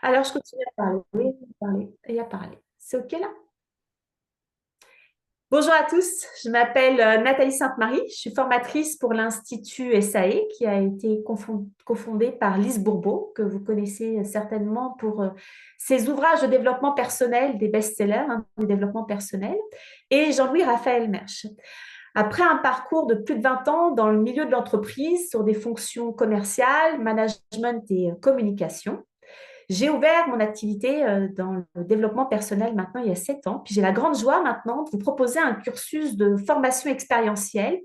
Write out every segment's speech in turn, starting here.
Alors, je continue à parler, à parler et à parler. C'est OK là? Bonjour à tous, je m'appelle Nathalie Sainte-Marie, je suis formatrice pour l'Institut SAE qui a été cofondé par Lise Bourbeau, que vous connaissez certainement pour ses ouvrages de développement personnel, des best-sellers, hein, de développement personnel, et Jean-Louis Raphaël Mersch. Après un parcours de plus de 20 ans dans le milieu de l'entreprise sur des fonctions commerciales, management et communication, j'ai ouvert mon activité dans le développement personnel maintenant il y a 7 ans. Puis j'ai la grande joie maintenant de vous proposer un cursus de formation expérientielle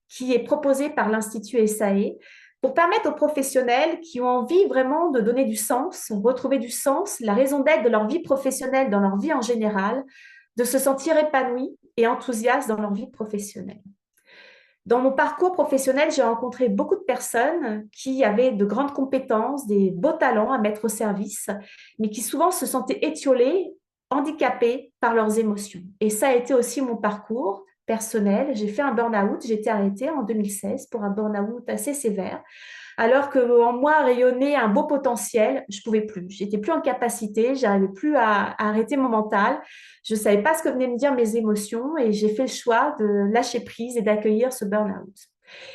qui est proposé par l'Institut SAE pour permettre aux professionnels qui ont envie vraiment de donner du sens, retrouver du sens, la raison d'être de leur vie professionnelle, dans leur vie en général, de se sentir épanouis et enthousiastes dans leur vie professionnelle. Dans mon parcours professionnel, j'ai rencontré beaucoup de personnes qui avaient de grandes compétences, des beaux talents à mettre au service, mais qui souvent se sentaient étiolées, handicapées par leurs émotions. Et ça a été aussi mon parcours personnel. J'ai fait un burn-out, j'ai été arrêtée en 2016 pour un burn-out assez sévère. Alors que en moi rayonnait un beau potentiel, je pouvais plus. J'étais plus en capacité, j'arrivais plus à arrêter mon mental. Je savais pas ce que venaient me dire mes émotions et j'ai fait le choix de lâcher prise et d'accueillir ce burn-out.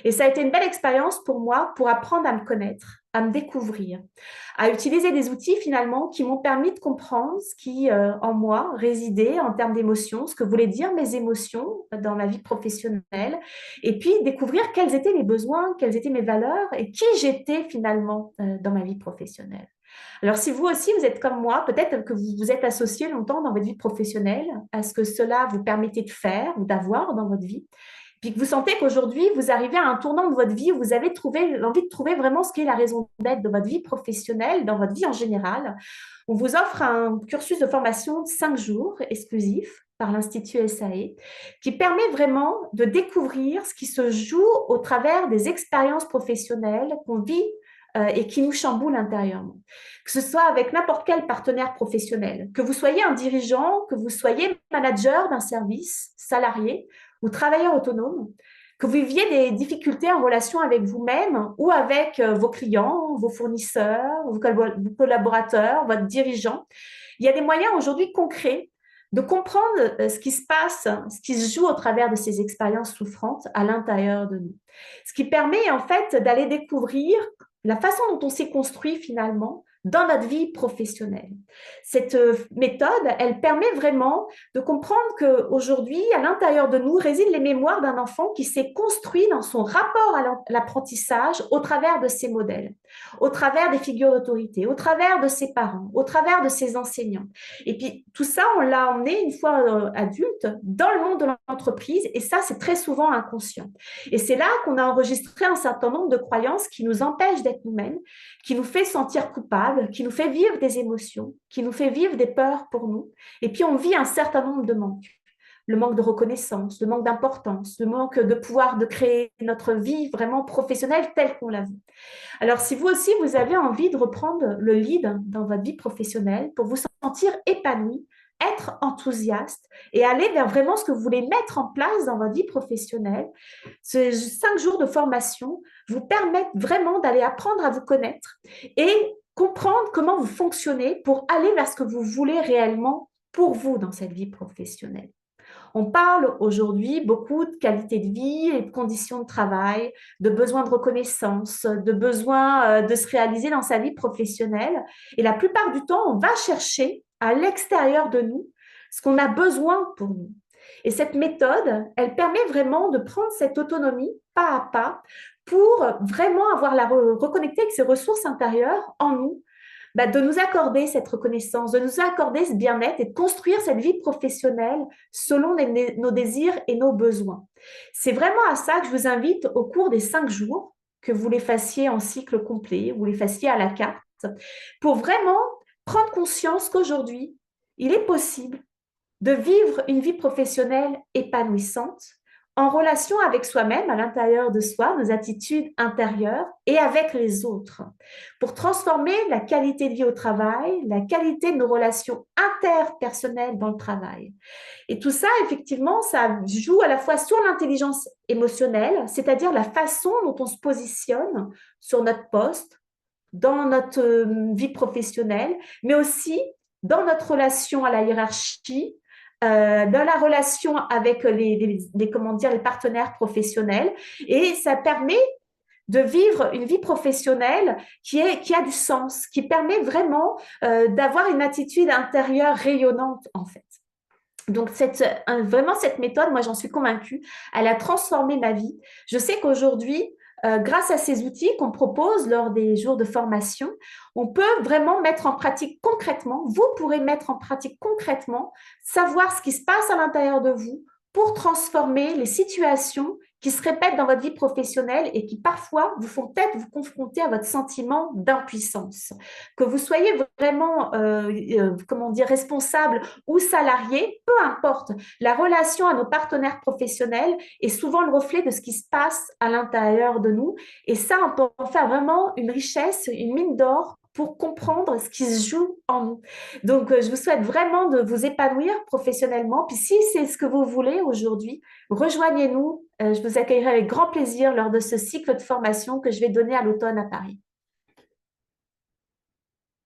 Et ça a été une belle expérience pour moi pour apprendre à me connaître, à me découvrir, à utiliser des outils finalement qui m'ont permis de comprendre ce qui en moi résidait en termes d'émotions, ce que voulaient dire mes émotions dans ma vie professionnelle, et puis découvrir quels étaient mes besoins, quelles étaient mes valeurs et qui j'étais finalement dans ma vie professionnelle. Alors, si vous aussi, vous êtes comme moi, peut-être que vous vous êtes associé longtemps dans votre vie professionnelle à ce que cela vous permettait de faire ou d'avoir dans votre vie, puis que vous sentez qu'aujourd'hui, vous arrivez à un tournant de votre vie où vous avez trouvé l'envie de trouver vraiment ce qui est la raison d'être de votre vie professionnelle, dans votre vie en général. On vous offre un cursus de formation de 5 jours exclusif par l'Institut SAE qui permet vraiment de découvrir ce qui se joue au travers des expériences professionnelles qu'on vit et qui nous chamboulent intérieurement. Que ce soit avec n'importe quel partenaire professionnel, que vous soyez un dirigeant, que vous soyez manager d'un service, salarié, ou travailleur autonome, que vous viviez des difficultés en relation avec vous-même ou avec vos clients, vos fournisseurs, vos collaborateurs, votre dirigeant, il y a des moyens aujourd'hui concrets de comprendre ce qui se passe, ce qui se joue au travers de ces expériences souffrantes à l'intérieur de nous. Ce qui permet en fait d'aller découvrir la façon dont on s'est construit finalement dans notre vie professionnelle. Cette méthode, elle permet vraiment de comprendre qu'aujourd'hui, à l'intérieur de nous, résident les mémoires d'un enfant qui s'est construit dans son rapport à l'apprentissage au travers de ses modèles, au travers des figures d'autorité, au travers de ses parents, au travers de ses enseignants. Et puis tout ça, on l'a emmené une fois adulte dans le monde de l'entreprise et ça, c'est très souvent inconscient. Et c'est là qu'on a enregistré un certain nombre de croyances qui nous empêchent d'être nous-mêmes, qui nous fait sentir coupables, qui nous fait vivre des émotions, qui nous fait vivre des peurs pour nous. Et puis, on vit un certain nombre de manques. Le manque de reconnaissance, le manque d'importance, le manque de pouvoir de créer notre vie vraiment professionnelle telle qu'on la veut. Alors, si vous aussi, vous avez envie de reprendre le lead dans votre vie professionnelle pour vous sentir épanoui, être enthousiaste et aller vers vraiment ce que vous voulez mettre en place dans votre vie professionnelle, ces 5 jours de formation vous permettent vraiment d'aller apprendre à vous connaître et comprendre comment vous fonctionnez pour aller vers ce que vous voulez réellement pour vous dans cette vie professionnelle. On parle aujourd'hui beaucoup de qualité de vie et de conditions de travail, de besoins de reconnaissance, de besoin de se réaliser dans sa vie professionnelle. Et la plupart du temps, on va chercher à l'extérieur de nous ce qu'on a besoin pour nous. Et cette méthode, elle permet vraiment de prendre cette autonomie pas à pas pour vraiment avoir la reconnecter avec ses ressources intérieures en nous, de nous accorder cette reconnaissance, de nous accorder ce bien-être et de construire cette vie professionnelle selon nos désirs et nos besoins. C'est vraiment à ça que je vous invite au cours des 5 jours, que vous les fassiez en cycle complet, vous les fassiez à la carte, pour vraiment prendre conscience qu'aujourd'hui, il est possible de vivre une vie professionnelle épanouissante en relation avec soi-même, à l'intérieur de soi, nos attitudes intérieures et avec les autres, pour transformer la qualité de vie au travail, la qualité de nos relations interpersonnelles dans le travail. Et tout ça, effectivement, ça joue à la fois sur l'intelligence émotionnelle, c'est-à-dire la façon dont on se positionne sur notre poste, dans notre vie professionnelle, mais aussi dans notre relation à la hiérarchie, dans la relation avec comment dire, les partenaires professionnels. Et ça permet de vivre une vie professionnelle qui a du sens, qui permet vraiment d'avoir une attitude intérieure rayonnante, en fait. Donc, vraiment, cette méthode, moi, j'en suis convaincue, elle a transformé ma vie. Je sais qu'aujourd'hui, grâce à ces outils qu'on propose lors des jours de formation, on peut vraiment mettre en pratique concrètement, vous pourrez mettre en pratique concrètement, savoir ce qui se passe à l'intérieur de vous pour transformer les situations qui se répètent dans votre vie professionnelle et qui parfois vous font peut-être vous confronter à votre sentiment d'impuissance. Que vous soyez vraiment, comment dire, responsable ou salarié, peu importe. La relation à nos partenaires professionnels est souvent le reflet de ce qui se passe à l'intérieur de nous. Et ça, on peut en faire vraiment une richesse, une mine d'or pour comprendre ce qui se joue en nous. Donc, je vous souhaite vraiment de vous épanouir professionnellement. Puis si c'est ce que vous voulez aujourd'hui, rejoignez-nous. Je vous accueillerai avec grand plaisir lors de ce cycle de formation que je vais donner à l'automne à Paris.